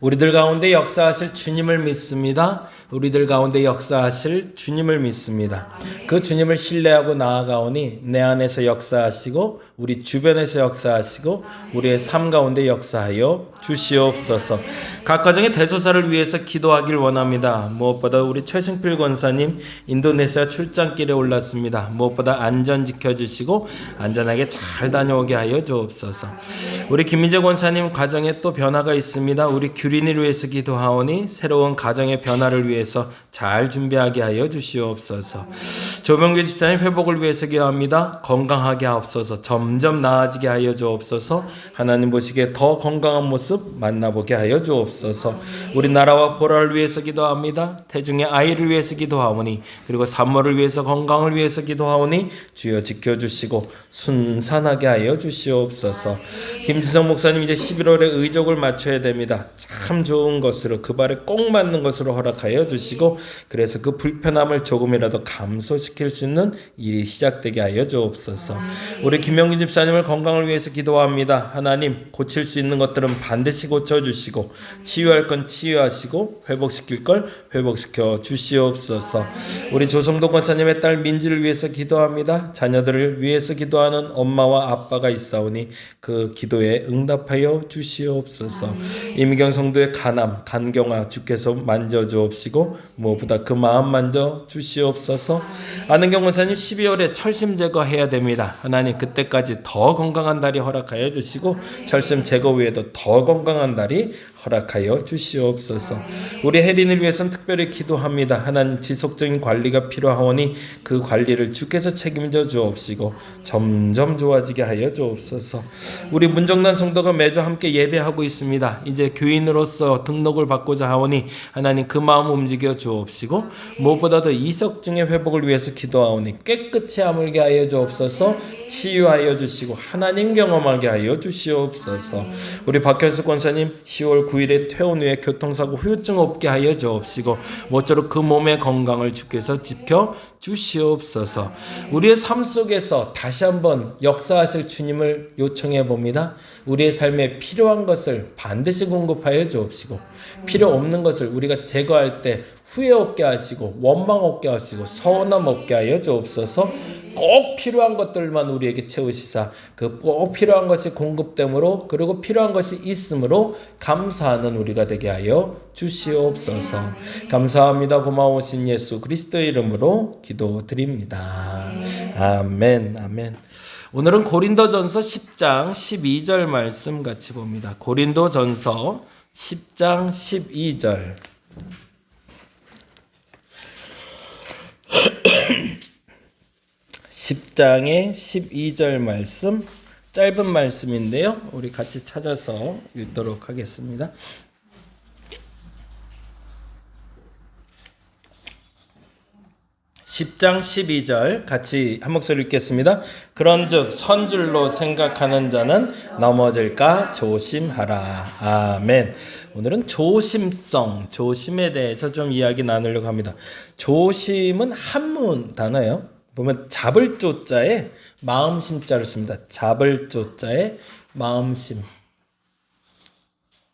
우리들 가운데 역사하실 주님을 믿습니다. 우리들 가운데 역사하실 주님을 믿습니다. 그 주님을 신뢰하고 나아가오니 내 안에서 역사하시고 우리 주변에서 역사하시고 우리의 삶 가운데 역사하여 주시옵소서. 각 가정의 대소사를 위해서 기도하길 원합니다. 무엇보다 우리 최승필 권사님 인도네시아 출장길에 올랐습니다. 무엇보다 안전 지켜주시고 안전하게 잘 다녀오게 하여 주옵소서. 우리 김민재 권사님 가정에 또 변화가 있습니다. 우리 규린이를 위해서 기도하오니 새로운 가정의 변화를 위해서 잘 준비하게 하여 주시옵소서. 조병규 집사님 회복을 위해서 기도합니다. 건강하게 하옵소서. 점점 나아지게 하여 주옵소서. 하나님 보시기에 더 건강한 모습 만나보게 하여 주옵소서. 우리 나라와 보라를 위해서 기도합니다. 태중의 아이를 위해서 기도하오니 그리고 산모를 위해서 건강을 위해서 기도하오니 주여 지켜주시고 순산하게 하여 주시옵소서. 김지성 목사님 이제 11월에 의족을 맞춰야 됩니다. 참 좋은 것으로 그 발에 꼭 맞는 것으로 허락하여 주시고 그래서 그 불편함을 조금이라도 감소시킬 수 있는 일이 시작되게 하여 주옵소서. 우리 김영기 집사님을 건강을 위해서 기도합니다. 하나님 고칠 수 있는 것들은 반드시 고쳐주시고 치유할 건 치유하시고 회복시킬 걸 회복시켜 주시옵소서. 우리 조성도 권사님의 딸 민지를 위해서 기도합니다. 자녀들을 위해서 기도하는 엄마와 아빠가 있사오니 그 기도에 응답하여 주시옵소서. 이미경 성도의 간암 간경화 주께서 만져주옵시고 무엇보다 그 마음 만져 주시옵소서. 안은경 권사님 12월에 철심 제거해야 됩니다. 하나님 그때까지 더 건강한 달이 허락하여 주시고 철심 제거 외에도 더 건강한 달이 허락하여 주시옵소서. 우리 혜린을 위해서는 특별히 기도합니다. 하나님 지속적인 관리가 필요하오니 그 관리를 주께서 책임져 주옵시고 점점 좋아지게 하여 주옵소서. 우리 문정단 성도가 매주 함께 예배하고 있습니다. 이제 교인으로서 등록을 받고자 하오니 하나님 그 마음 움직여 주옵시고 무엇보다도 이석증의 회복을 위해서 기도하오니 깨끗이 아물게 하여 주옵소서. 치유하여 주시고 하나님 경험하게 하여 주시옵소서. 우리 박현수 권사님 10월 9일에 퇴원 후에 교통사고 후유증 없게 하여 주옵시고 모쪼록 그 몸의 건강을 주께서 지켜 주시옵소서. 우리의 삶 속에서 다시 한번 역사하실 주님을 요청해 봅니다. 우리의 삶에 필요한 것을 반드시 공급하여 주옵시고 필요 없는 것을 우리가 제거할 때 후회 없게 하시고 원망 없게 하시고 서운함 없게 하여 주옵소서. 꼭 필요한 것들만 우리에게 채우시사 그 꼭 필요한 것이 공급됨으로 그리고 필요한 것이 있으므로 감사하는 우리가 되게 하여 주시옵소서. 감사합니다. 고마우신 예수 그리스도의 이름으로 기도드립니다. 아멘. 아멘. 오늘은 고린도전서 10장 12절 말씀 같이 봅니다. 고린도전서 10장 12절. (10장의) 12절 말씀, 짧은 말씀인데요. 우리 같이 찾아서 읽도록 하겠습니다. (10장) 12절 같이 한 목소리 읽겠습니다. 그런즉 선줄로 생각하는 자는 넘어질까 조심하라. 아멘. 오늘은 조심성, 조심에 대해서 좀 이야기 나누려고 합니다. 조심은 한문 단어예요. 보면 잡을 조자에 마음심자를 씁니다. 잡을 조자에 마음심.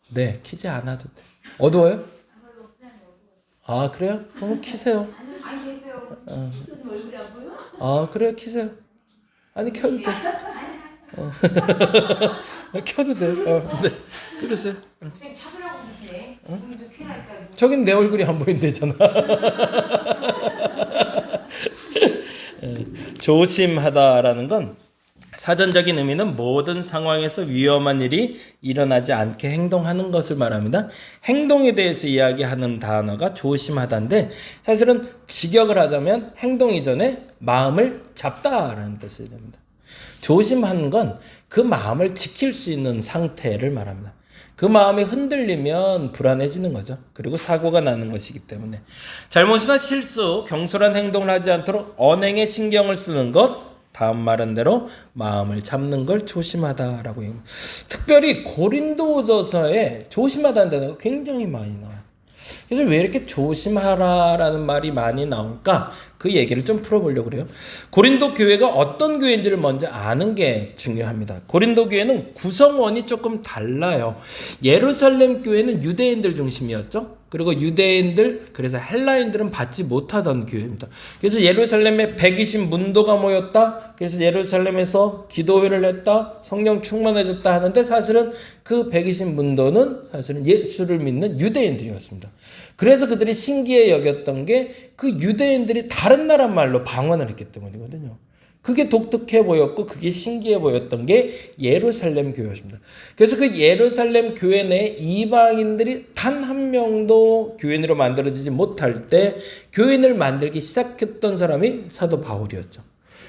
네, 키지 않아도 돼. 어두워요? 아, 그래요? 그럼 키세요. 아니 계세요. 얼굴이 안 보여? 아, 그래요? 키세요. 아니, 켜도 돼. 켜도 돼. 네, 그러세요. 그냥 잡으라고 하시네. 우리도 쾌라니까. 저긴 내 얼굴이 안 보인대잖아. 조심하다라는 건 사전적인 의미는 모든 상황에서 위험한 일이 일어나지 않게 행동하는 것을 말합니다. 행동에 대해서 이야기하는 단어가 조심하다인데 사실은 직역을 하자면 행동 이전에 마음을 잡다라는 뜻이 됩니다. 조심하는 건 그 마음을 지킬 수 있는 상태를 말합니다. 그 마음이 흔들리면 불안해지는 거죠. 그리고 사고가 나는 것이기 때문에 잘못이나 실수, 경솔한 행동을 하지 않도록 언행에 신경을 쓰는 것, 다음 말한 대로 마음을 잡는 걸 조심하다라고 합니다. 특별히 고린도전서에 조심하다는 단어가 굉장히 많이 나와요. 그래서 왜 이렇게 조심하라라는 말이 많이 나올까? 그 얘기를 좀 풀어보려고 그래요. 고린도 교회가 어떤 교회인지를 먼저 아는 게 중요합니다. 고린도 교회는 구성원이 조금 달라요. 예루살렘 교회는 유대인들 중심이었죠. 그리고 유대인들, 그래서 헬라인들은 받지 못하던 교회입니다. 그래서 예루살렘에 120 문도가 모였다. 그래서 예루살렘에서 기도회를 했다. 성령 충만해졌다 하는데 사실은 그 120 문도는 사실은 예수를 믿는 유대인들이었습니다. 그래서 그들이 신기해 여겼던 게 그 유대인들이 다른 나라 말로 방언을 했기 때문이거든요. 그게 독특해 보였고 그게 신기해 보였던 게 예루살렘 교회였습니다. 그래서 그 예루살렘 교회 내에 이방인들이 단 한 명도 교인으로 만들어지지 못할 때 교인을 만들기 시작했던 사람이 사도 바울이었죠.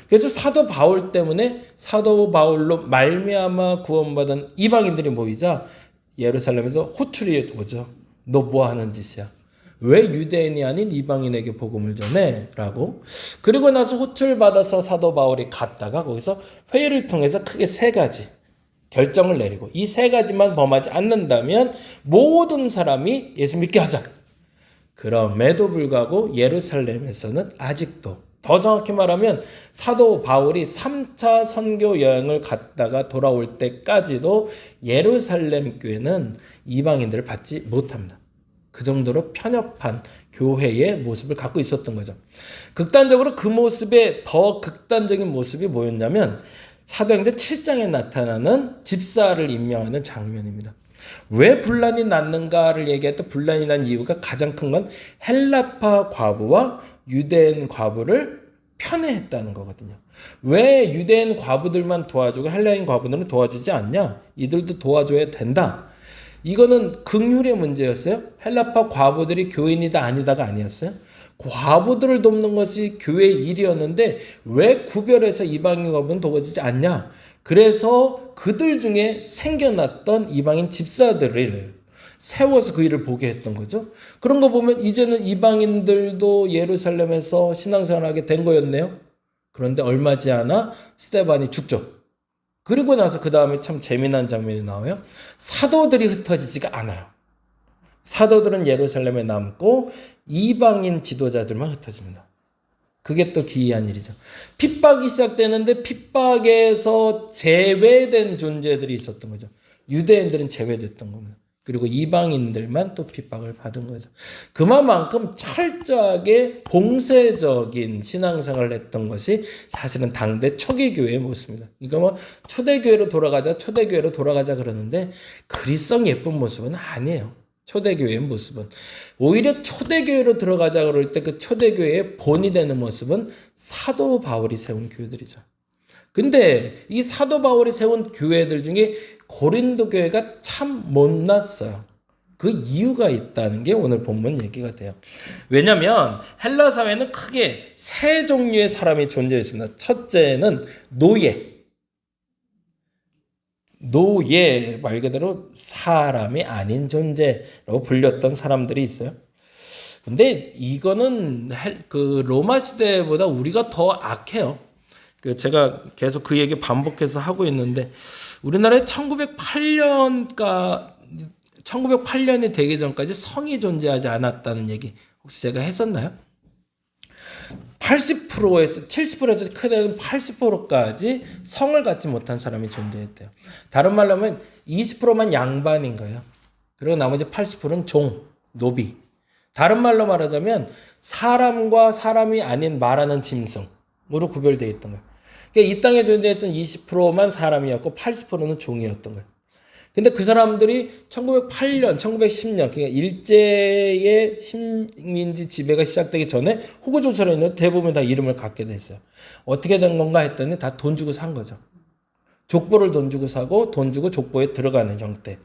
그래서 사도 바울 때문에 사도 바울로 말미암아 구원받은 이방인들이 모이자 예루살렘에서 호출이 오죠. 너 뭐 하는 짓이야? 왜 유대인이 아닌 이방인에게 복음을 전해? 라고. 그리고 나서 호출받아서 사도 바울이 갔다가 거기서 회의를 통해서 크게 세 가지 결정을 내리고 이 세 가지만 범하지 않는다면 모든 사람이 예수 믿게 하자. 그럼에도 불구하고 예루살렘에서는 아직도 더 정확히 말하면 사도 바울이 3차 선교 여행을 갔다가 돌아올 때까지도 예루살렘 교회는 이방인들을 받지 못합니다. 그 정도로 편협한 교회의 모습을 갖고 있었던 거죠. 극단적으로 그 모습의 더 극단적인 모습이 뭐였냐면 사도행전 7장에 나타나는 집사를 임명하는 장면입니다. 왜 분란이 났는가를 얘기할 때 분란이 난 이유가 가장 큰 건 헬라파 과부와 유대인 과부를 편애했다는 거거든요. 왜 유대인 과부들만 도와주고 헬라인 과부들은 도와주지 않냐? 이들도 도와줘야 된다. 이거는 긍휼의 문제였어요. 헬라파 과부들이 교인이다 아니다가 아니었어요. 과부들을 돕는 것이 교회의 일이었는데 왜 구별해서 이방인 과부는 도와주지 않냐. 그래서 그들 중에 생겨났던 이방인 집사들을 세워서 그 일을 보게 했던 거죠. 그런 거 보면 이제는 이방인들도 예루살렘에서 신앙생활하게 된 거였네요. 그런데 얼마 지 않아 스데반이 죽죠. 그리고 나서 그 다음에 참 재미난 장면이 나와요. 사도들이 흩어지지가 않아요. 사도들은 예루살렘에 남고 이방인 지도자들만 흩어집니다. 그게 또 기이한 일이죠. 핍박이 시작되는데 핍박에서 제외된 존재들이 있었던 거죠. 유대인들은 제외됐던 겁니다. 그리고 이방인들만 또 핍박을 받은 거죠. 그만큼 철저하게 봉쇄적인 신앙생활을 했던 것이 사실은 당대 초기교회의 모습입니다. 그러니까 뭐 초대교회로 돌아가자 그러는데 그리스성 예쁜 모습은 아니에요. 초대교회의 모습은. 오히려 초대교회로 들어가자 그럴 때 그 초대교회의 본이 되는 모습은 사도 바울이 세운 교회들이죠. 근데 이 사도 바울이 세운 교회들 중에 고린도 교회가 참 못났어요. 그 이유가 있다는 게 오늘 본문 얘기가 돼요. 왜냐하면 헬라 사회는 크게 세 종류의 사람이 존재했습니다. 첫째는 노예 말 그대로 사람이 아닌 존재로 불렸던 사람들이 있어요. 근데 이거는 그 로마 시대보다 우리가 더 악해요. 제가 계속 그 얘기 반복해서 하고 있는데 우리나라에 1908년이 되기 전까지 성이 존재하지 않았다는 얘기 혹시 제가 했었나요? 80%에서 70%에서 크게는 80%까지 성을 갖지 못한 사람이 존재했대요. 다른 말로 하면 20%만 양반인 거예요. 그리고 나머지 80%는 노비. 다른 말로 말하자면 사람과 사람이 아닌 말하는 짐승으로 구별되어 있던 거예요. 그러니까 이 땅에 존재했던 20%만 사람이었고 80%는 종이었던 거예요. 근데 그 사람들이 1908년, 1910년, 그러니까 일제의 식민지 지배가 시작되기 전에 호구조사를 했는데 대부분 다 이름을 갖게 됐어요. 어떻게 된 건가 했더니 다 돈 주고 산 거죠. 족보를 돈 주고 사고 돈 주고 족보에 들어가는 형태.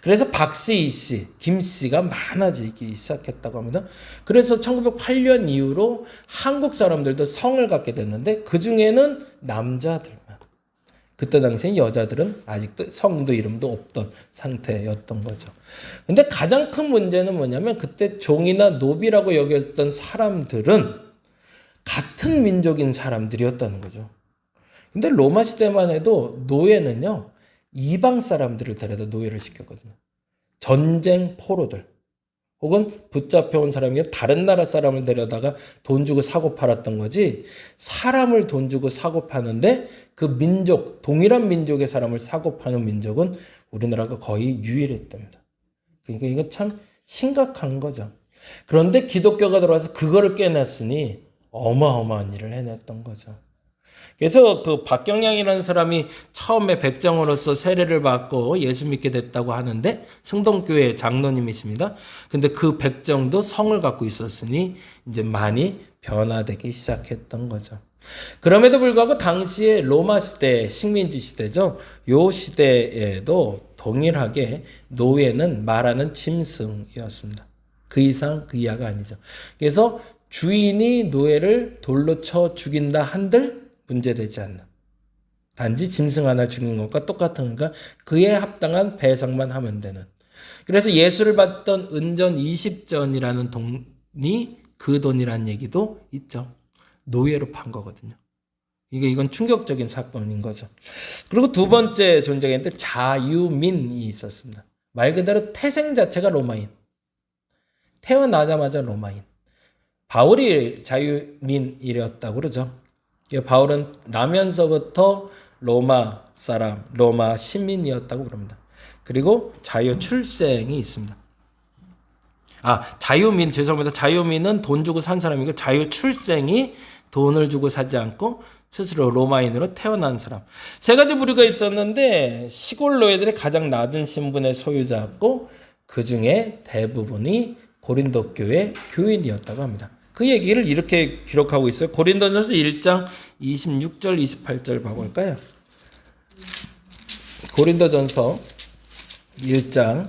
그래서 박씨, 이씨, 김씨가 많아지기 시작했다고 합니다. 그래서 1908년 이후로 한국 사람들도 성을 갖게 됐는데 그 중에는 남자들만. 그때 당시엔 여자들은 아직도 성도 이름도 없던 상태였던 거죠. 근데 가장 큰 문제는 뭐냐면 그때 종이나 노비라고 여겼던 사람들은 같은 민족인 사람들이었다는 거죠. 근데 로마 시대만 해도 노예는요, 이방 사람들을 데려다 노예를 시켰거든요. 전쟁 포로들 혹은 붙잡혀온 사람이 다른 나라 사람을 데려다가 돈 주고 사고 팔았던 거지, 사람을 돈 주고 사고 파는데 그 민족, 동일한 민족의 사람을 사고 파는 민족은 우리나라가 거의 유일했답니다. 그러니까 이거 참 심각한 거죠. 그런데 기독교가 들어와서 그거를 깨냈으니 어마어마한 일을 해냈던 거죠. 그래서 그 박경량이라는 사람이 처음에 백정으로서 세례를 받고 예수 믿게 됐다고 하는데 승동교회 장로님이십니다. 근데 그 백정도 성을 갖고 있었으니 이제 많이 변화되기 시작했던 거죠. 그럼에도 불구하고 당시에 로마 시대, 식민지 시대죠. 요 시대에도 동일하게 노예는 말하는 짐승이었습니다. 그 이상 그 이하가 아니죠. 그래서 주인이 노예를 돌로 쳐 죽인다 한들 문제되지 않는, 단지 짐승 하나 죽인 것과 똑같은 것과 그에 합당한 배상만 하면 되는. 그래서 예수를 받던 은전 20전이라는 돈이 그 돈이라는 얘기도 있죠. 노예로 판 거거든요. 이건 충격적인 사건인 거죠. 그리고 두 번째 존재가 있는데 자유민이 있었습니다. 말 그대로 태생 자체가 로마인. 태어나자마자 로마인. 바울이 자유민이었다고 그러죠. 바울은 나면서부터 로마 사람, 로마 시민이었다고 그럽니다. 그리고 자유 출생이 있습니다. 자유민, 죄송합니다. 자유민은 돈 주고 산 사람이고 자유 출생이 돈을 주고 사지 않고 스스로 로마인으로 태어난 사람. 세 가지 부류가 있었는데 시골 노예들의 가장 낮은 신분의 소유자였고 그 중에 대부분이 고린도 교회 교인이었다고 합니다. 그 얘기를 이렇게 기록하고 있어요. 고린도전서 1장 26절 28절 봐볼까요? 고린도전서 1장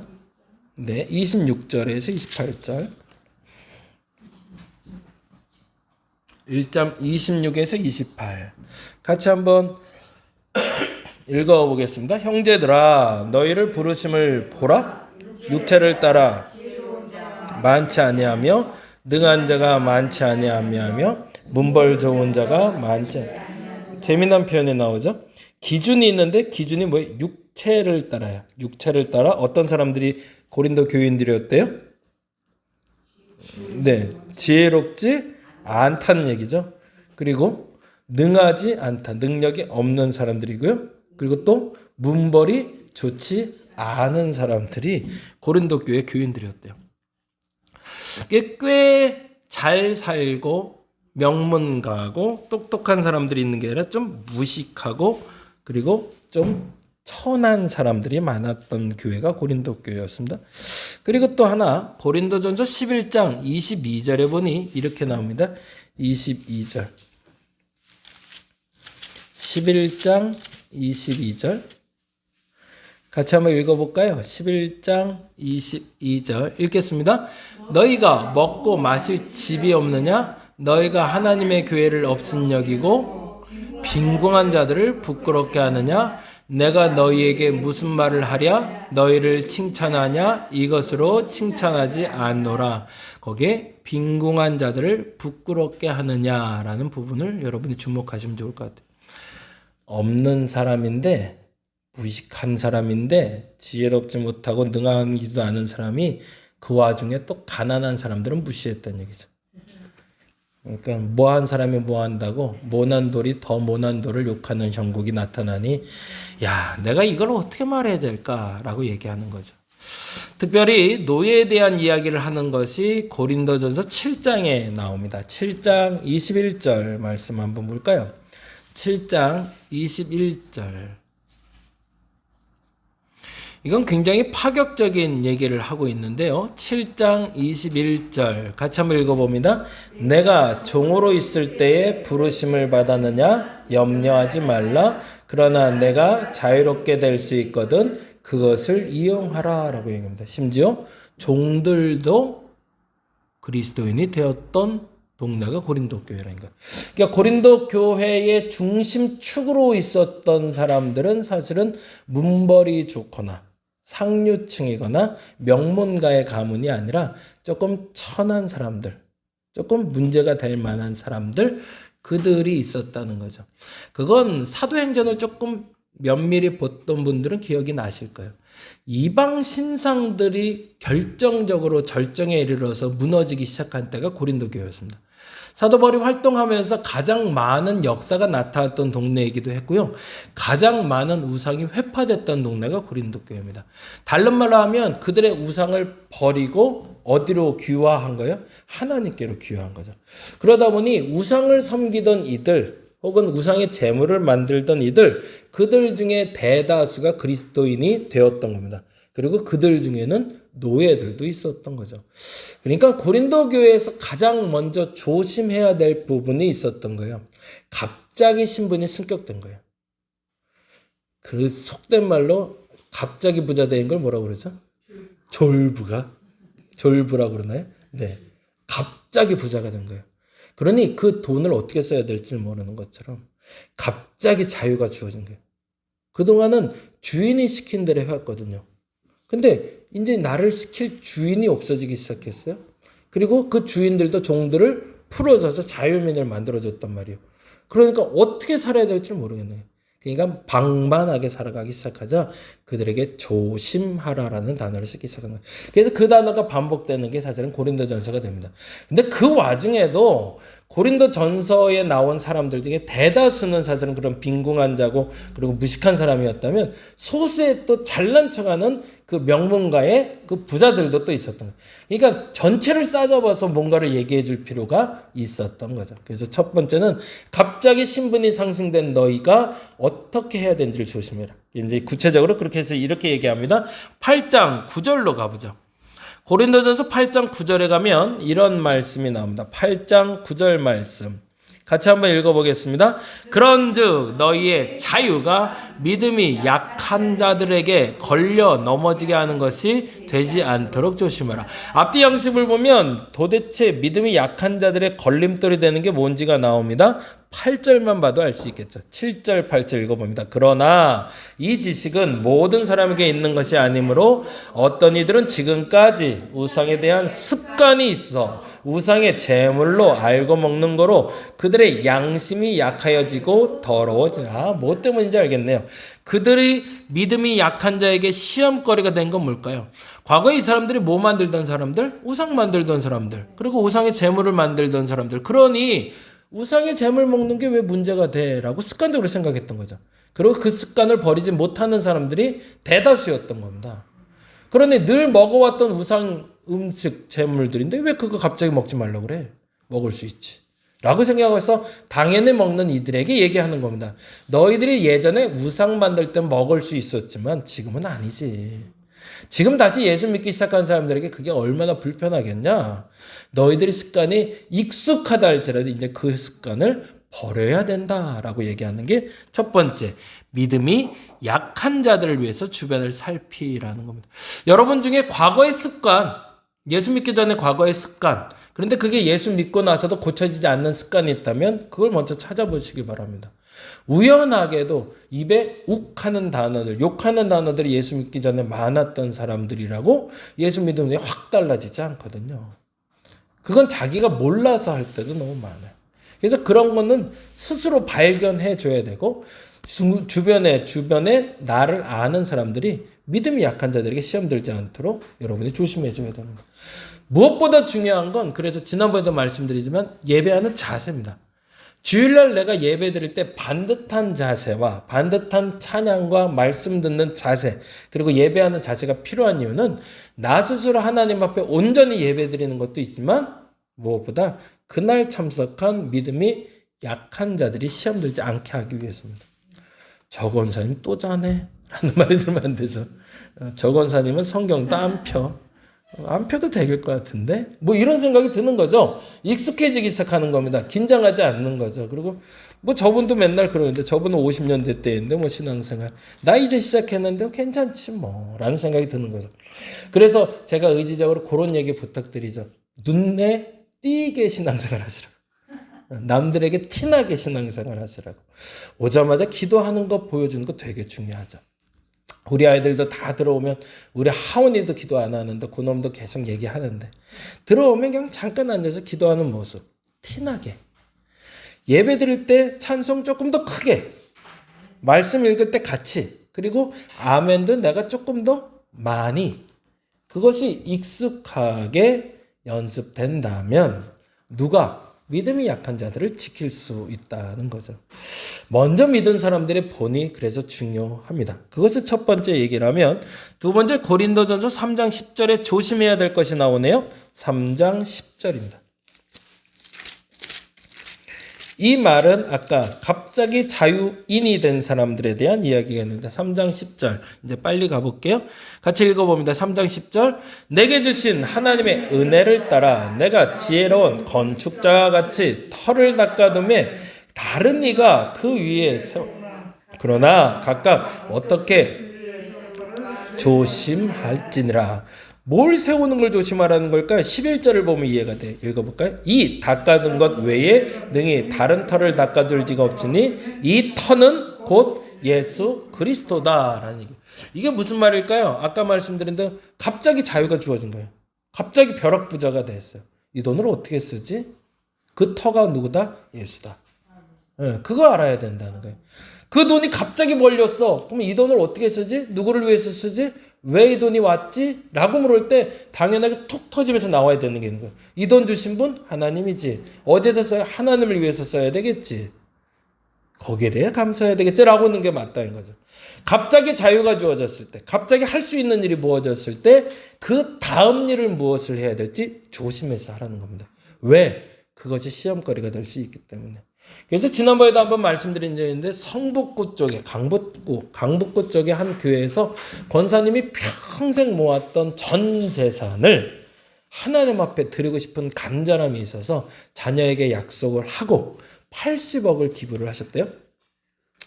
26절에서 28절. 1장 26에서 28. 같이 한번 읽어보겠습니다. 형제들아 너희를 부르심을 보라. 육체를 따라 많지 아니하며 능한 자가 많지 아니하며 문벌 좋은 자가 많지 아니하며. 재미난 표현이 나오죠. 기준이 있는데 기준이 뭐예요? 육체를 따라요. 육체를 따라 어떤 사람들이 고린도 교인들이었대요? 네, 지혜롭지 않다는 얘기죠. 그리고 능하지 않다, 능력이 없는 사람들이고요. 그리고 또 문벌이 좋지 않은 사람들이 고린도 교회 교인들이었대요. 꽤 잘 살고 명문가고 똑똑한 사람들이 있는 게 아니라 좀 무식하고 그리고 좀 천한 사람들이 많았던 교회가 고린도 교회였습니다. 그리고 또 하나 고린도전서 11장 22절에 보니 이렇게 나옵니다. 22절 11장 22절 같이 한번 읽어볼까요? 11장 22절 읽겠습니다. 너희가 먹고 마실 집이 없느냐? 너희가 하나님의 교회를 없은 여기고 빈궁한 자들을 부끄럽게 하느냐? 내가 너희에게 무슨 말을 하랴? 너희를 칭찬하냐? 이것으로 칭찬하지 않노라. 거기에 빈궁한 자들을 부끄럽게 하느냐라는 부분을 여러분이 주목하시면 좋을 것 같아요. 없는 사람인데 무식한 사람인데 지혜롭지 못하고 능하지도 않은 사람이 그 와중에 또 가난한 사람들은 무시했다는 얘기죠. 그러니까 뭐한 사람이 뭐한다고 모난 돌이 더 모난 돌을 욕하는 형국이 나타나니 야 내가 이걸 어떻게 말해야 될까라고 얘기하는 거죠. 특별히 노예에 대한 이야기를 하는 것이 고린도전서 7장에 나옵니다. 7장 21절 말씀 한번 볼까요? 7장 21절 이건 굉장히 파격적인 얘기를 하고 있는데요. 7장 21절 같이 한번 읽어봅니다. 내가 종으로 있을 때에 부르심을 받았느냐? 염려하지 말라. 그러나 내가 자유롭게 될 수 있거든 그것을 이용하라 라고 얘기합니다. 심지어 종들도 그리스도인이 되었던 동네가 고린도 교회라니까. 그러니까 고린도 교회의 중심축으로 있었던 사람들은 사실은 문벌이 좋거나 상류층이거나 명문가의 가문이 아니라 조금 천한 사람들, 조금 문제가 될 만한 사람들, 그들이 있었다는 거죠. 그건 사도행전을 조금 면밀히 봤던 분들은 기억이 나실 거예요. 이방 신상들이 결정적으로 절정에 이르러서 무너지기 시작한 때가 고린도 교회였습니다. 사도 바울이 활동하면서 가장 많은 역사가 나타났던 동네이기도 했고요. 가장 많은 우상이 회파됐던 동네가 고린도 교회입니다. 다른 말로 하면 그들의 우상을 버리고 어디로 귀화한 거예요? 하나님께로 귀화한 거죠. 그러다 보니 우상을 섬기던 이들 혹은 우상의 제물을 만들던 이들, 그들 중에 대다수가 그리스도인이 되었던 겁니다. 그리고 그들 중에는 노예들도 있었던 거죠. 그러니까 고린도 교회에서 가장 먼저 조심해야 될 부분이 있었던 거예요. 갑자기 신분이 승격된 거예요. 그 속된 말로 갑자기 부자 된 걸 뭐라고 그러죠? 졸부라고 그러나요? 네. 갑자기 부자가 된 거예요. 그러니 그 돈을 어떻게 써야 될지 모르는 것처럼 갑자기 자유가 주어진 거예요. 그동안은 주인이 시킨 대로 해왔거든요. 근데 이제 나를 시킬 주인이 없어지기 시작했어요. 그리고 그 주인들도 종들을 풀어줘서 자유민을 만들어줬단 말이에요. 그러니까 어떻게 살아야 될지 모르겠네요. 그러니까 방만하게 살아가기 시작하자 그들에게 조심하라라는 단어를 쓰기 시작한 거예요. 그래서 그 단어가 반복되는 게 사실은 고린도전서가 됩니다. 근데 그 와중에도 고린도전서에 나온 사람들 중에 대다수는 사실은 그런 빈궁한 자고 그리고 무식한 사람이었다면 소수의 또 잘난 척하는 그 명문가의 그 부자들도 또 있었던 거예요. 그러니까 전체를 싸잡아서 뭔가를 얘기해 줄 필요가 있었던 거죠. 그래서 첫 번째는 갑자기 신분이 상승된 너희가 어떻게 해야 되는지를 조심해라. 이제 구체적으로 그렇게 해서 이렇게 얘기합니다. 8장 9절로 가보죠. 고린도전서 8장 9절에 가면 이런 말씀이 나옵니다. 8장 9절 말씀. 같이 한번 읽어보겠습니다. 그런즉 너희의 자유가 믿음이 약한 자들에게 걸려 넘어지게 하는 것이 되지 않도록 조심하라. 앞뒤 양식을 보면 도대체 믿음이 약한 자들의 걸림돌이 되는 게 뭔지가 나옵니다. 8절만 봐도 알 수 있겠죠. 7절, 8절 읽어봅니다. 그러나 이 지식은 모든 사람에게 있는 것이 아니므로 어떤 이들은 지금까지 우상에 대한 습관이 있어 우상의 제물로 알고 먹는 거로 그들의 양심이 약하여지고 더러워지나. 뭐 때문인지 알겠네요. 그들이 믿음이 약한 자에게 시험거리가 된 건 뭘까요? 과거에 이 사람들이 뭐 만들던 사람들? 우상 만들던 사람들. 그리고 우상의 제물을 만들던 사람들. 그러니 우상의 재물 먹는 게 왜 문제가 돼? 라고 습관적으로 생각했던 거죠. 그리고 그 습관을 버리지 못하는 사람들이 대다수였던 겁니다. 그러니 늘 먹어왔던 우상 음식 재물들인데 왜 그거 갑자기 먹지 말라고 그래? 먹을 수 있지. 라고 생각해서 당연히 먹는 이들에게 얘기하는 겁니다. 너희들이 예전에 우상 만들 때 먹을 수 있었지만 지금은 아니지. 지금 다시 예수 믿기 시작한 사람들에게 그게 얼마나 불편하겠냐. 너희들의 습관이 익숙하다 할지라도 이제 그 습관을 버려야 된다라고 얘기하는 게 첫 번째, 믿음이 약한 자들을 위해서 주변을 살피라는 겁니다. 여러분 중에 과거의 습관, 예수 믿기 전에 과거의 습관, 그런데 그게 예수 믿고 나서도 고쳐지지 않는 습관이 있다면 그걸 먼저 찾아보시기 바랍니다. 우연하게도 입에 욱하는 단어들, 욕하는 단어들이 예수 믿기 전에 많았던 사람들이라고 예수 믿음이 확 달라지지 않거든요. 그건 자기가 몰라서 할 때도 너무 많아요. 그래서 그런 거는 스스로 발견해 줘야 되고 주변에 나를 아는 사람들이 믿음이 약한 자들에게 시험 들지 않도록 여러분이 조심해 줘야 됩니다. 무엇보다 중요한 건 그래서 지난번에도 말씀드리지만 예배하는 자세입니다. 주일날 내가 예배 드릴 때 반듯한 자세와 반듯한 찬양과 말씀 듣는 자세 그리고 예배하는 자세가 필요한 이유는 나 스스로 하나님 앞에 온전히 예배 드리는 것도 있지만 무엇보다 그날 참석한 믿음이 약한 자들이 시험 들지 않게 하기 위해서입니다. 저 권사님 또 자네? 라는 말이 들으면 안 되죠. 저 권사님은 성경도 안 펴. 안 펴도 되길 것 같은데? 뭐 이런 생각이 드는 거죠. 익숙해지기 시작하는 겁니다. 긴장하지 않는 거죠. 그리고 뭐 저분도 맨날 그러는데 저분은 50년대 때인데 뭐 신앙생활. 나 이제 시작했는데 괜찮지 뭐. 라는 생각이 드는 거죠. 그래서 제가 의지적으로 그런 얘기 부탁드리죠. 눈에 띄게 신앙생활 하시라고. 남들에게 티나게 신앙생활 하시라고. 오자마자 기도하는 거 보여주는 거 되게 중요하죠. 우리 아이들도 다 들어오면 우리 하원이도 기도 안 하는데 그놈도 계속 얘기하는데 들어오면 그냥 잠깐 앉아서 기도하는 모습 티나게 예배 드릴 때 찬송 조금 더 크게 말씀 읽을 때 같이, 그리고 아멘도 내가 조금 더 많이, 그것이 익숙하게 연습된다면 누가 믿음이 약한 자들을 지킬 수 있다는 거죠. 먼저 믿은 사람들의 본이 그래서 중요합니다. 그것을 첫 번째 얘기를 하면, 두 번째 고린도전서 3장 10절에 조심해야 될 것이 나오네요. 3장 10절입니다. 이 말은 아까 갑자기 자유인이 된 사람들에 대한 이야기가 있는데 3장 10절 이제 빨리 가볼게요. 같이 읽어봅니다. 3장 10절 내게 주신 하나님의 은혜를 따라 내가 지혜로운 건축자와 같이 터를 닦아둠에 다른 이가 그 위에 그러나 각각 어떻게 조심할지니라. 뭘 세우는 걸 조심하라는 걸까요? 11절을 보면 이해가 돼. 읽어볼까요? 이 닦아둔 것 외에 능히 다른 터를 닦아둘 지가 없으니 이 터는 곧 예수 그리스도다라는 얘기. 이게 무슨 말일까요? 아까 말씀드린 대로 갑자기 자유가 주어진 거예요. 갑자기 벼락부자가 됐어요. 이 돈을 어떻게 쓰지? 그 터가 누구다? 예수다. 네, 그거 알아야 된다는 거예요. 그 돈이 갑자기 몰렸어. 그럼 이 돈을 어떻게 쓰지? 누구를 위해서 쓰지? 왜 이 돈이 왔지? 라고 물을 때 당연하게 툭 터지면서 나와야 되는 게 있는 거예요. 이 돈 주신 분? 하나님이지. 어디에서 써야? 하나님을 위해서 써야 되겠지. 거기에 대해 감사해야 되겠지. 라고 하는 게 맞다는 거죠. 갑자기 자유가 주어졌을 때, 갑자기 할 수 있는 일이 부어졌을 때, 그 다음 일을 무엇을 해야 될지 조심해서 하라는 겁니다. 왜? 그것이 시험거리가 될 수 있기 때문에. 그래서 지난번에도 한번 말씀드린 적이 있는데 성북구 쪽에 강북구 쪽에 한 교회에서 권사님이 평생 모았던 전 재산을 하나님 앞에 드리고 싶은 간절함이 있어서 자녀에게 약속을 하고 80억을 기부를 하셨대요.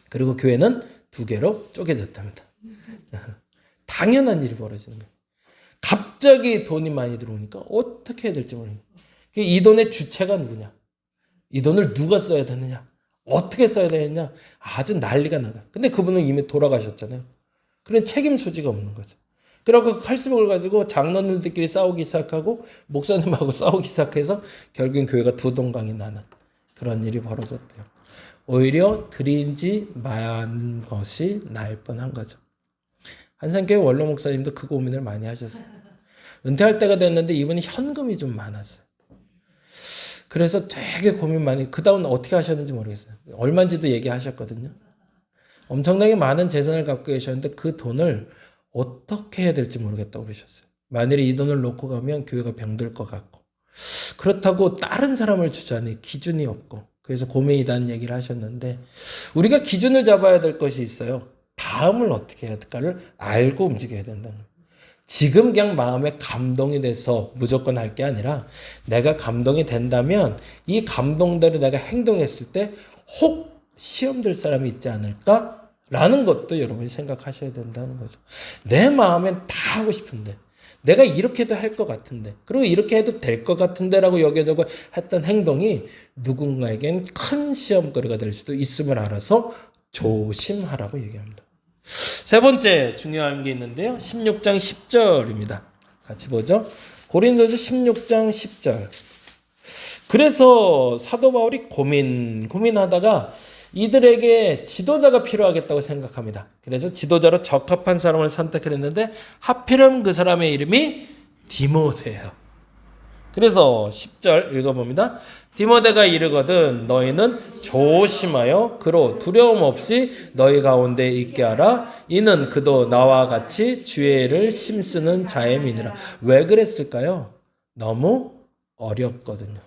그리고 교회는 2개로 쪼개졌답니다. 당연한 일이 벌어지는 거예요. 갑자기 돈이 많이 들어오니까 어떻게 해야 될지 모르겠어요. 이 돈의 주체가 누구냐? 이 돈을 누가 써야 되느냐? 어떻게 써야 되느냐? 아주 난리가 난 거야. 근데 그분은 이미 돌아가셨잖아요. 그런 책임 소지가 없는 거죠. 그러고 80억을 가지고 장로님들끼리 싸우기 시작하고 목사님하고 싸우기 시작해서 결국엔 교회가 두동강이 나는 그런 일이 벌어졌대요. 오히려 드리지 말는 것이 나을 뻔한 거죠. 한산교회 원로 목사님도 그 고민을 많이 하셨어요. 은퇴할 때가 됐는데 이분이 현금이 좀 많았어요. 그래서 되게 고민 많이, 그 다음 어떻게 하셨는지 모르겠어요. 얼마인지도 얘기하셨거든요. 엄청나게 많은 재산을 갖고 계셨는데 그 돈을 어떻게 해야 될지 모르겠다고 그러셨어요. 만일에 이 돈을 놓고 가면 교회가 병들 것 같고, 그렇다고 다른 사람을 주자니 기준이 없고, 그래서 고민이라는 얘기를 하셨는데, 우리가 기준을 잡아야 될 것이 있어요. 다음을 어떻게 해야 될까를 알고 움직여야 된다는 거예요. 지금 그냥 마음에 감동이 돼서 무조건 할 게 아니라 내가 감동이 된다면 이 감동대로 내가 행동했을 때 혹 시험 들 사람이 있지 않을까라는 것도 여러분이 생각하셔야 된다는 거죠. 내 마음엔 다 하고 싶은데 내가 이렇게도 할 것 같은데 그리고 이렇게 해도 될 것 같은데 라고 여겨저겨 했던 행동이 누군가에겐 큰 시험거리가 될 수도 있음을 알아서 조심하라고 얘기합니다. 세 번째 중요한 게 있는데요. 16장 10절입니다. 같이 보죠. 고린도서 16장 10절. 그래서 사도 바울이 고민하다가 이들에게 지도자가 필요하겠다고 생각합니다. 그래서 지도자로 적합한 사람을 선택했는데 하필이면 그 사람의 이름이 디모데예요. 그래서 10절 읽어봅니다. 디모데가 이르거든 너희는 조심하여 그로 두려움 없이 너희 가운데 있게 하라. 이는 그도 나와 같이 주의 일을 힘쓰는 자임이니라. 왜 그랬을까요? 너무 어렸거든요.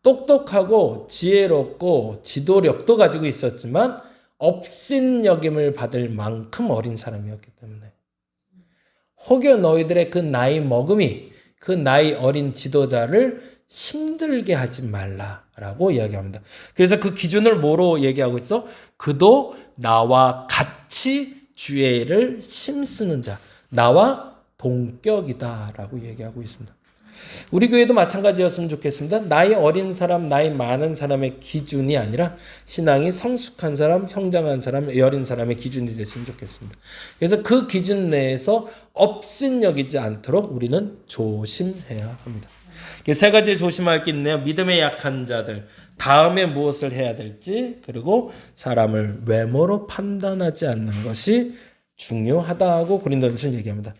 똑똑하고 지혜롭고 지도력도 가지고 있었지만 업신여김을 받을 만큼 어린 사람이었기 때문에 혹여 너희들의 그 나이 먹음이 그 나이 어린 지도자를 힘들게 하지 말라라고 이야기합니다. 그래서 그 기준을 뭐로 얘기하고 있어? 그도 나와 같이 주의 일을 힘쓰는 자, 나와 동격이다라고 얘기하고 있습니다. 우리 교회도 마찬가지였으면 좋겠습니다. 나이 어린 사람, 나이 많은 사람의 기준이 아니라 신앙이 성숙한 사람, 성장한 사람, 어린 사람의 기준이 됐으면 좋겠습니다. 그래서 그 기준 내에서 업신여기지 않도록 우리는 조심해야 합니다. 세 가지 조심할 게 있네요. 믿음에 약한 자들, 다음에 무엇을 해야 될지, 그리고 사람을 외모로 판단하지 않는 것이 중요하다고 고린도전서는 얘기합니다.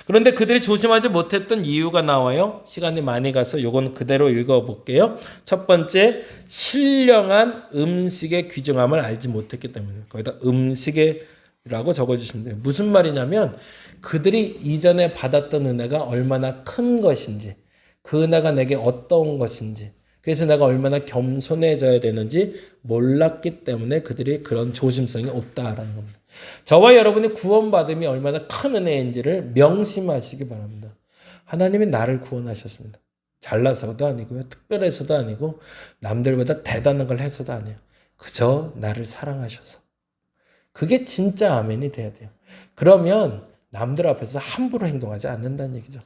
그런데 그들이 조심하지 못했던 이유가 나와요. 시간이 많이 가서 요건 그대로 읽어볼게요. 첫 번째, 신령한 음식의 귀중함을 알지 못했기 때문에. 거기다 음식이라고 적어주시면 돼요. 무슨 말이냐면 그들이 이전에 받았던 은혜가 얼마나 큰 것인지, 그 은혜가 내게 어떤 것인지, 그래서 내가 얼마나 겸손해져야 되는지 몰랐기 때문에 그들이 그런 조심성이 없다라는 겁니다. 저와 여러분이 구원받음이 얼마나 큰 은혜인지를 명심하시기 바랍니다. 하나님이 나를 구원하셨습니다. 잘나서도 아니고요. 특별해서도 아니고 남들보다 대단한 걸 해서도 아니에요. 그저 나를 사랑하셔서. 그게 진짜 아멘이 돼야 돼요. 그러면 남들 앞에서 함부로 행동하지 않는다는 얘기죠.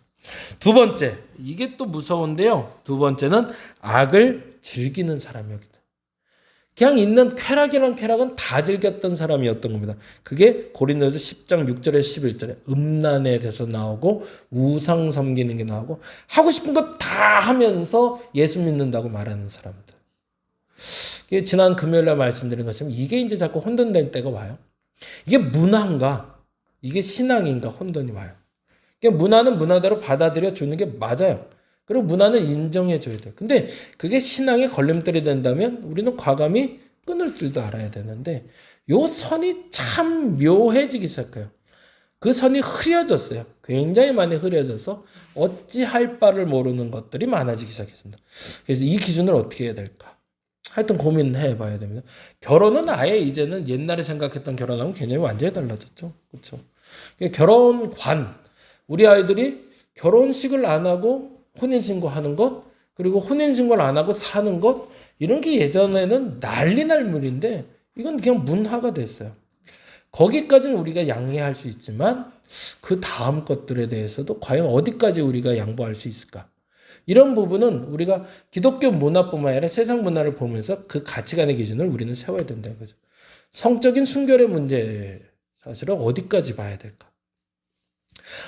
두 번째, 이게 또 무서운데요. 두 번째는 악을 즐기는 사람이었다. 그냥 있는 쾌락이란 쾌락은 다 즐겼던 사람이었던 겁니다. 그게 고린도서 10장 6절에 11절에 음란에 대해서 나오고 우상 섬기는 게 나오고 하고 싶은 거 다 하면서 예수 믿는다고 말하는 사람들. 지난 금요일날 말씀드린 것처럼 이게 이제 자꾸 혼돈될 때가 와요. 이게 문화인가? 이게 신앙인가? 혼돈이 와요. 문화는 문화대로 받아들여 주는 게 맞아요. 그리고 문화는 인정해 줘야 돼요. 근데 그게 신앙의 걸림돌이 된다면 우리는 과감히 끊을 줄도 알아야 되는데 요 선이 참 묘해지기 시작해요. 그 선이 흐려졌어요. 굉장히 많이 흐려져서 어찌할 바를 모르는 것들이 많아지기 시작했습니다. 그래서 이 기준을 어떻게 해야 될까? 하여튼 고민해 봐야 됩니다. 결혼은 아예 이제는 옛날에 생각했던 결혼하고 개념이 완전히 달라졌죠. 그렇죠? 결혼관, 우리 아이들이 결혼식을 안 하고 혼인신고하는 것, 그리고 혼인신고를 안 하고 사는 것, 이런 게 예전에는 난리 날 물인데 이건 그냥 문화가 됐어요. 거기까지는 우리가 양해할 수 있지만 그 다음 것들에 대해서도 과연 어디까지 우리가 양보할 수 있을까? 이런 부분은 우리가 기독교 문화뿐만 아니라 세상 문화를 보면서 그 가치관의 기준을 우리는 세워야 된다는 거죠. 성적인 순결의 문제, 사실은 어디까지 봐야 될까?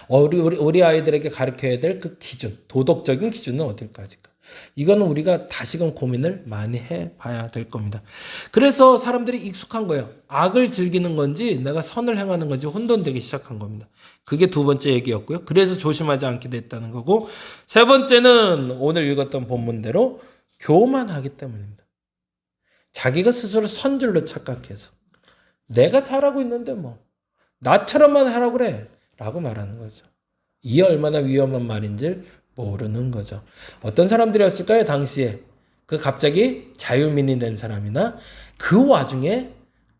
우리 아이들에게 가르쳐야 될 그 기준, 도덕적인 기준은 어디까지일까? 이거는 우리가 다시금 고민을 많이 해봐야 될 겁니다. 그래서 사람들이 익숙한 거예요. 악을 즐기는 건지 내가 선을 행하는 건지 혼돈되기 시작한 겁니다. 그게 두 번째 얘기였고요. 그래서 조심하지 않게 됐다는 거고, 세 번째는 오늘 읽었던 본문대로 교만하기 때문입니다. 자기가 스스로 선줄로 착각해서 내가 잘하고 있는데 뭐 나처럼만 하라고 그래 라고 말하는 거죠. 이게 얼마나 위험한 말인지를 모르는 거죠. 어떤 사람들이었을까요? 당시에 그 갑자기 자유민이 된 사람이나 그 와중에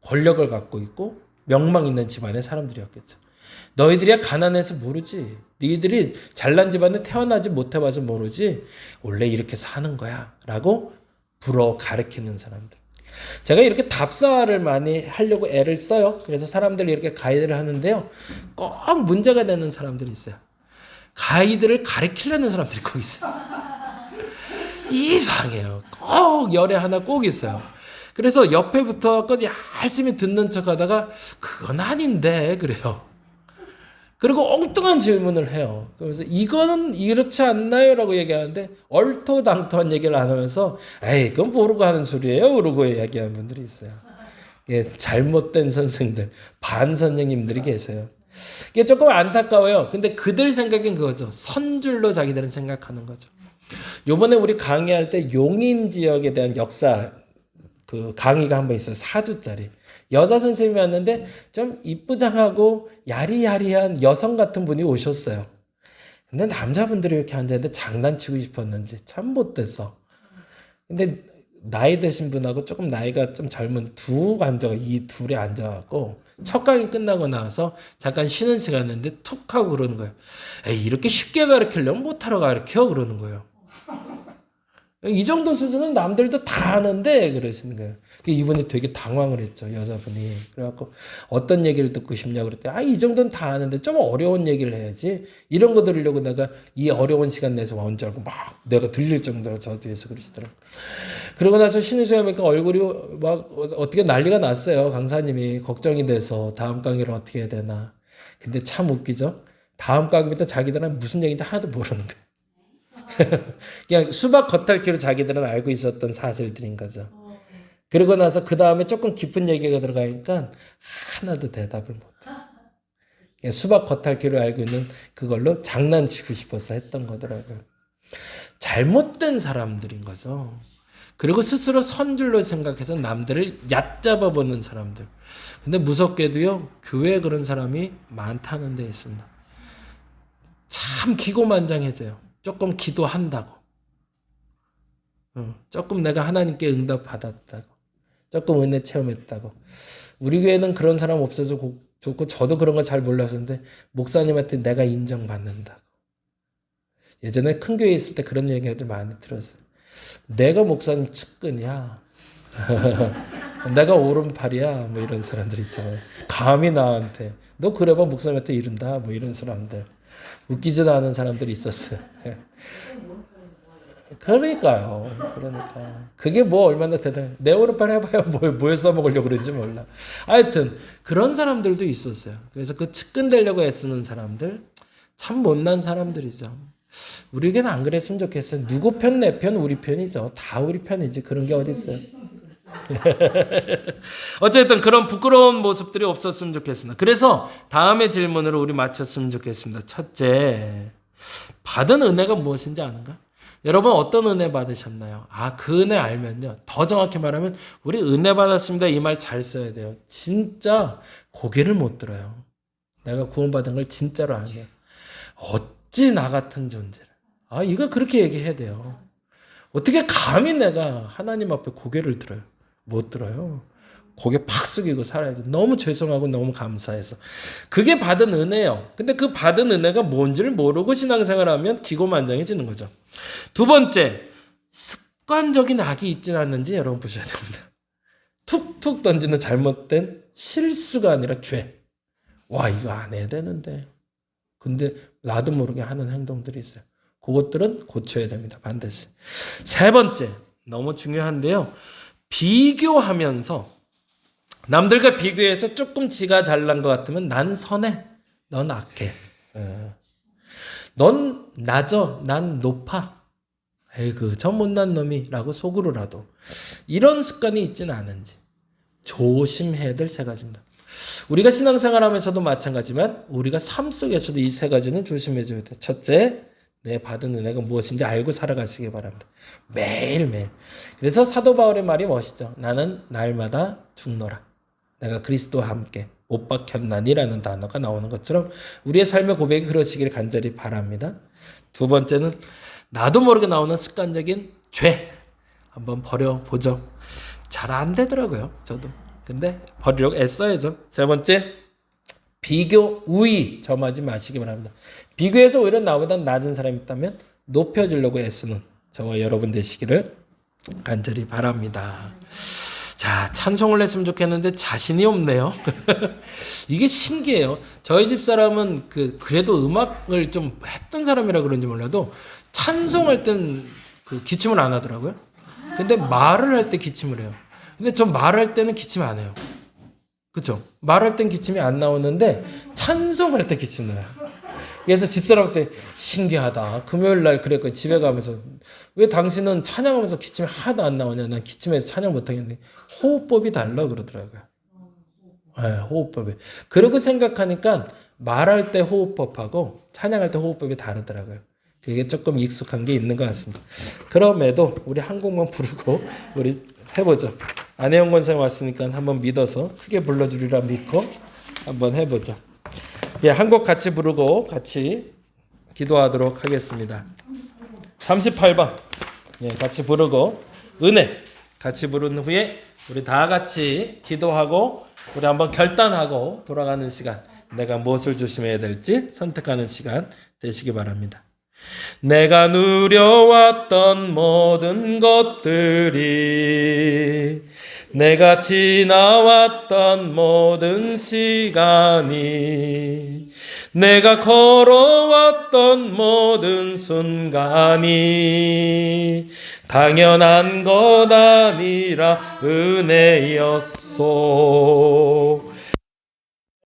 권력을 갖고 있고 명망 있는 집안의 사람들이었겠죠. 너희들이야 가난해서 모르지. 너희들이 잘난 집안에 태어나지 못해봐서 모르지. 원래 이렇게 사는 거야 라고 불어 가르치는 사람들. 제가 이렇게 답사를 많이 하려고 애를 써요. 그래서 사람들이 이렇게 가이드를 하는데요. 꼭 문제가 되는 사람들이 있어요. 가이드를 가르치려는 사람들이 꼭 있어요. 이상해요. 꼭 열에 하나 꼭 있어요. 그래서 옆에 붙어서 열심히 듣는 척 하다가 그건 아닌데 그래요. 그리고 엉뚱한 질문을 해요. 그래서 이거는 이렇지 않나요? 라고 얘기하는데 얼토당토한 얘기를 안 하면서 에이 그건 모르고 하는 소리예요? 그러고 얘기하는 분들이 있어요. 예, 잘못된 선생님들, 반 선생님들이 계세요. 이게 조금 안타까워요. 근데 그들 생각엔 그거죠. 선줄로 자기들은 생각하는 거죠. 요번에 우리 강의할 때 용인 지역에 대한 역사 그 강의가 한 번 있어요. 4주짜리. 여자 선생님이 왔는데 좀 이쁘장하고 야리야리한 여성 같은 분이 오셨어요. 근데 남자분들이 이렇게 앉아있는데 장난치고 싶었는지 참 못돼서. 근데 나이 드신 분하고 조금 나이가 좀 젊은 이 둘이 앉아갖고 첫 강의 끝나고 나서 잠깐 쉬는 시간인데 툭 하고 그러는 거예요. 에이 이렇게 쉽게 가르치려면 못하러 가르쳐 그러는 거예요. 이 정도 수준은 남들도 다 아는데 그러시는 거예요. 이분이 되게 당황을 했죠. 여자분이. 그래갖고 어떤 얘기를 듣고 싶냐고 그랬더니 이 정도는 다 아는데 좀 어려운 얘기를 해야지. 이런 거 들으려고 내가 이 어려운 시간 내서 온 줄 알고 막 내가 들릴 정도로 저 뒤에서 그러시더라고요. 그러고 나서 쉬는 시간이니까 얼굴이 막 어떻게 난리가 났어요. 강사님이 걱정이 돼서 다음 강의를 어떻게 해야 되나. 근데 참 웃기죠. 다음 강의부터 자기들은 무슨 얘기인지 하나도 모르는 거예요. 그냥 수박 겉핥기로 자기들은 알고 있었던 사실들인 거죠. 그러고 나서 그 다음에 조금 깊은 얘기가 들어가니까 하나도 대답을 못해. 그냥 수박 겉핥기로 알고 있는 그걸로 장난치고 싶어서 했던 거더라고요. 잘못된 사람들인 거죠. 그리고 스스로 선줄로 생각해서 남들을 얕잡아 보는 사람들. 근데 무섭게도요, 교회에 그런 사람이 많다는 데 있습니다. 참 기고만장해져요. 조금 기도한다고. 조금 내가 하나님께 응답 받았다고. 조금 은혜 체험했다고. 우리 교회는 그런 사람 없어서 좋고, 저도 그런 거 잘 몰랐는데, 목사님한테 내가 인정받는다고. 예전에 큰 교회에 있을 때 그런 얘기를 많이 들었어요. 내가 목사님 측근이야. 내가 오른팔이야. 뭐 이런 사람들 있잖아요. 감히 나한테. 너 그래봐 목사님한테 이른다. 뭐 이런 사람들. 웃기지도 않은 사람들이 있었어요. 그러니까요. 그게 뭐 얼마나 대단해. 내 오른팔 해봐야 뭘 써먹으려고 그런지 몰라. 하여튼 그런 사람들도 있었어요. 그래서 그 측근 되려고 애쓰는 사람들 참 못난 사람들이죠. 우리에게는 안 그랬으면 좋겠어요. 누구 편, 내 편, 우리 편이죠. 다 우리 편이지. 그런 게 어디 있어요. 어쨌든 그런 부끄러운 모습들이 없었으면 좋겠습니다. 그래서 다음의 질문으로 우리 마쳤으면 좋겠습니다. 첫째, 받은 은혜가 무엇인지 아는가? 여러분 어떤 은혜 받으셨나요? 그 은혜 알면요. 더 정확히 말하면 우리 은혜 받았습니다. 이 말 잘 써야 돼요. 진짜 고개를 못 들어요. 내가 구원받은 걸 진짜로 아니에요. 어찌 나 같은 존재를. 이거 그렇게 얘기해야 돼요. 어떻게 감히 내가 하나님 앞에 고개를 들어요? 못 들어요. 고개 팍 숙이고 살아야 돼. 너무 죄송하고 너무 감사해서. 그게 받은 은혜예요. 근데 그 받은 은혜가 뭔지를 모르고 신앙생활하면 기고만장해지는 거죠. 두 번째, 습관적인 악이 있지는 않는지 여러분 보셔야 됩니다. 툭툭 던지는 잘못된 실수가 아니라 죄. 이거 안 해야 되는데. 근데 나도 모르게 하는 행동들이 있어요. 그것들은 고쳐야 됩니다. 반드시. 세 번째, 너무 중요한데요. 비교하면서 남들과 비교해서 조금 지가 잘난 것 같으면 난 선해, 넌 악해. 넌 낮아, 난 높아. 에이그 저 못난 놈이라고 속으로라도. 이런 습관이 있지는 않은지 조심해야 될 세 가지입니다. 우리가 신앙생활하면서도 마찬가지지만 우리가 삶 속에서도 이 세 가지는 조심해줘야 돼요. 첫째, 내 받은 은혜가 무엇인지 알고 살아가시기 바랍니다. 매일매일. 그래서 사도 바울의 말이 멋있죠. 나는 날마다 죽노라. 내가 그리스도와 함께 못 박혔나니라는 단어가 나오는 것처럼 우리의 삶의 고백이 그러시길 간절히 바랍니다. 두 번째는 나도 모르게 나오는 습관적인 죄. 한번 버려보죠. 잘 안 되더라고요. 저도. 근데 버리려고 애써야죠. 세 번째, 비교, 우위 점하지 마시기 바랍니다. 비교해서 오히려 나보다 낮은 사람이 있다면 높여주려고 애쓰는 저와 여러분 되시기를 간절히 바랍니다. 자, 찬송을 했으면 좋겠는데 자신이 없네요. 이게 신기해요. 저희 집 사람은 그래도 음악을 좀 했던 사람이라 그런지 몰라도 찬송할 땐 기침을 안 하더라고요. 근데 말을 할 때 기침을 해요. 근데 저 말할 때는 기침 안 해요. 그렇죠? 말할 땐 기침이 안 나오는데 찬송할 때 기침 나요. 그래서 집사람한테 신기하다. 금요일 날 그랬거든요. 집에 가면서 왜 당신은 찬양하면서 기침이 하나도 안 나오냐. 난 기침해서 찬양 못하겠는데 호흡법이 달라 그러더라고요. 네, 호흡법이. 그러고 생각하니까 말할 때 호흡법하고 찬양할 때 호흡법이 다르더라고요. 그게 조금 익숙한 게 있는 것 같습니다. 그럼에도 우리 한 곡만 부르고 우리 해보죠. 안혜영 권사님 왔으니까 한번 믿어서 크게 불러주리라 믿고 한번 해보죠. 한 곡 같이 부르고 같이 기도하도록 하겠습니다. 38번 같이 부르고 은혜 같이 부른 후에 우리 다 같이 기도하고 우리 한번 결단하고 돌아가는 시간, 내가 무엇을 조심해야 될지 선택하는 시간 되시기 바랍니다. 내가 누려왔던 모든 것들이, 내가 지나왔던 모든 시간이, 내가 걸어왔던 모든 순간이 당연한 것 아니라 은혜였소.